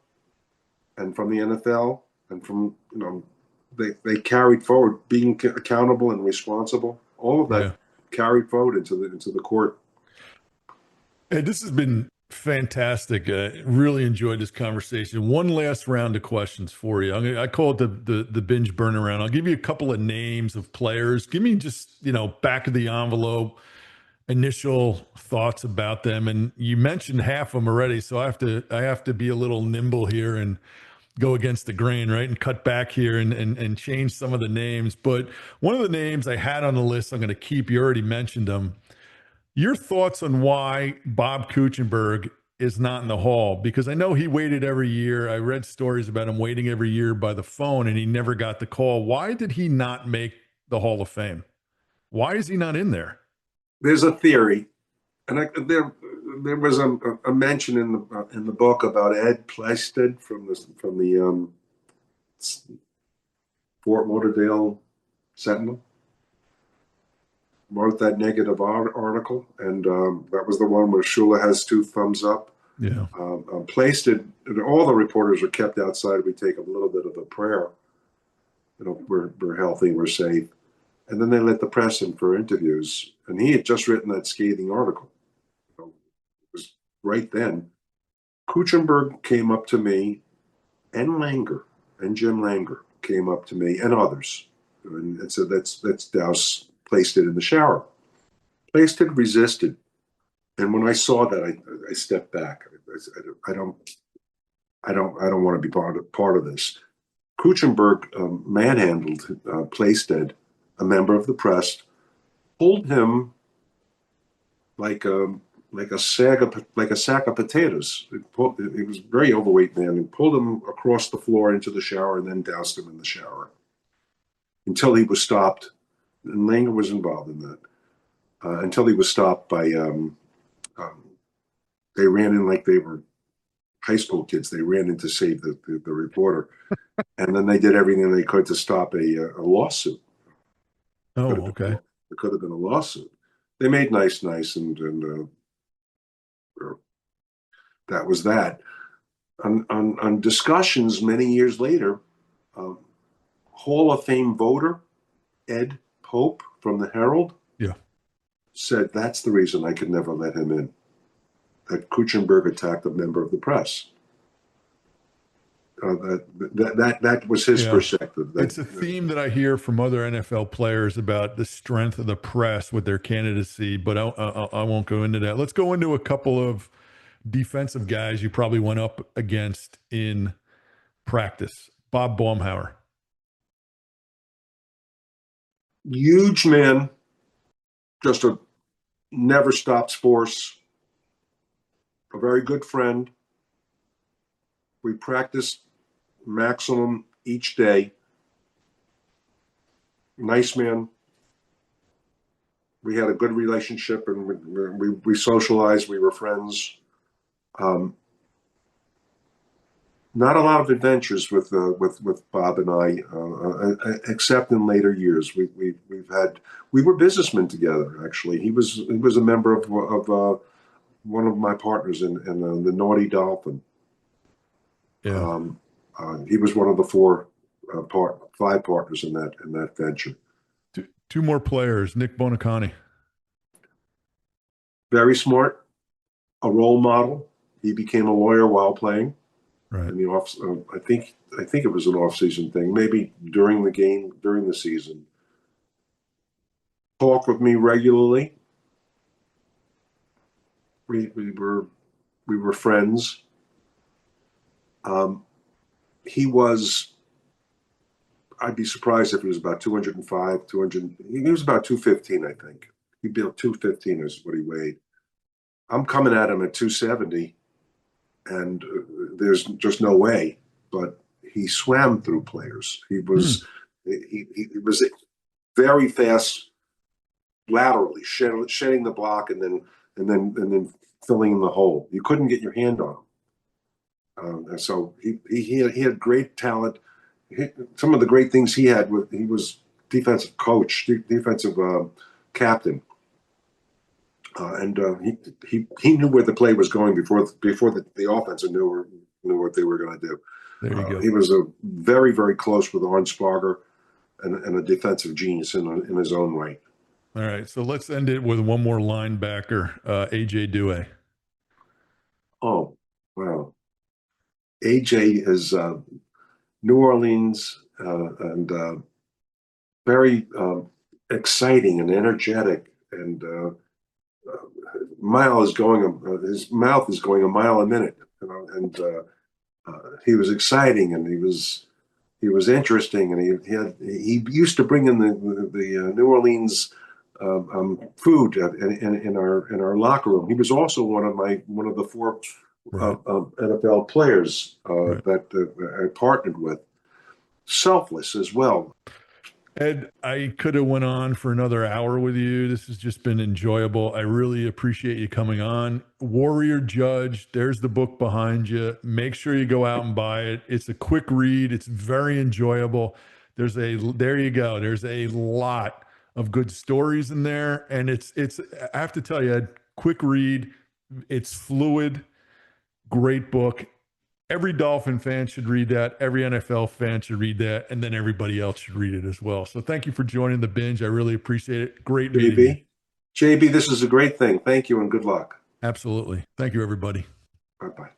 and from the NFL and from they carried forward, being accountable and responsible. All of that Yeah. carried forward into the court. Hey, this has been fantastic. Really enjoyed this conversation. One last round of questions for you. I call it the binge burn around. I'll give you a couple of names of players. Give me just back of the envelope initial thoughts about them. And you mentioned half of them already, so I have to be a little nimble here and go against the grain, right? And cut back here and change some of the names. But one of the names I had on the list, I'm going to keep. You already mentioned them. Your thoughts on why Bob Kuechenberg is not in the Hall? Because I know he waited every year. I read stories about him waiting every year by the phone, and he never got the call. Why did he not make the Hall of Fame? Why is he not in there? There's a theory, and there was a mention in the book about Ed Plested from the Fort Lauderdale Sentinel. Wrote that negative article, and that was the one where Shula has two thumbs up. Yeah. Placed it. All the reporters are kept outside. We take a little bit of a prayer. We're healthy, we're safe, and then they let the press in for interviews. And he had just written that scathing article. It was right then. Kuechenberg came up to me, and Langer, and Jim Langer came up to me, and others, and said, "Let's douse." Placed it in the shower. Placed it, resisted, and when I saw that, I stepped back. I don't want to be part of this. Kuechenberg manhandled Playstead, a member of the press, pulled him like a sack of potatoes. He was a very overweight man, and pulled him across the floor into the shower, and then doused him in the shower until he was stopped. And Langer was involved in that until he was stopped by. They ran in like they were high school kids. They ran in to save the reporter, and then they did everything they could to stop a lawsuit. Oh, okay. It could have been a lawsuit. They made nice, and that was that. On discussions many years later, Hall of Fame voter Ed Pope from the Herald Yeah. said that's the reason I could never let him in. That Kuechenberg attacked a member of the press. That was his perspective. It's a theme that I hear from other NFL players about the strength of the press with their candidacy, but I won't go into that. Let's go into a couple of defensive guys you probably went up against in practice. Bob Baumhauer. Huge man, just a never stops force, a very good friend. We practiced maximum each day. Nice man. We had a good relationship, and we socialized. We were friends. Not a lot of adventures with Bob and I, except in later years. We were businessmen together. Actually, he was a member of one of my partners in the Naughty Dolphin. Yeah. He was one of the five partners in that venture. Two more players. Nick Bonacani. Very smart, a role model. He became a lawyer while playing. Right. In the off, I think it was an off-season thing, maybe during the season. Talked with me regularly. We were friends. He was. I'd be surprised if he was about 205, 200. He was about 215, I think. He built 215 is what he weighed. I'm coming at him at 270, and there's just no way. But he swam through players. He was very fast laterally, shedding the block and then filling in the hole. You couldn't get your hand on him. And so he had great talent. Some of the great things he was defensive coach, defensive captain. And he knew where the play was going before the offense knew what they were going to do. There you go. He was a very, very close with Arnsparger and a defensive genius in his own way. All right, so let's end it with one more linebacker, A.J. Due. Oh, wow. AJ is New Orleans and very exciting and energetic, and his mouth is going a mile a minute, and he was exciting, and he was interesting, and he used to bring in the New Orleans food in our locker room. He was also one of the four NFL players that I partnered with. Selfless as well. Ed, I could have went on for another hour with you. This has just been enjoyable. I really appreciate you coming on. Warrior Judge, there's the book behind you. Make sure you go out and buy it. It's a quick read. It's very enjoyable. There you go. There's a lot of good stories in there. And it's I have to tell you, Ed, quick read. It's fluid. Great book. Every Dolphin fan should read that. Every NFL fan should read that. And then everybody else should read it as well. So thank you for joining the binge. I really appreciate it. Great meeting you. JB, this is a great thing. Thank you and good luck. Absolutely. Thank you, everybody. Bye-bye.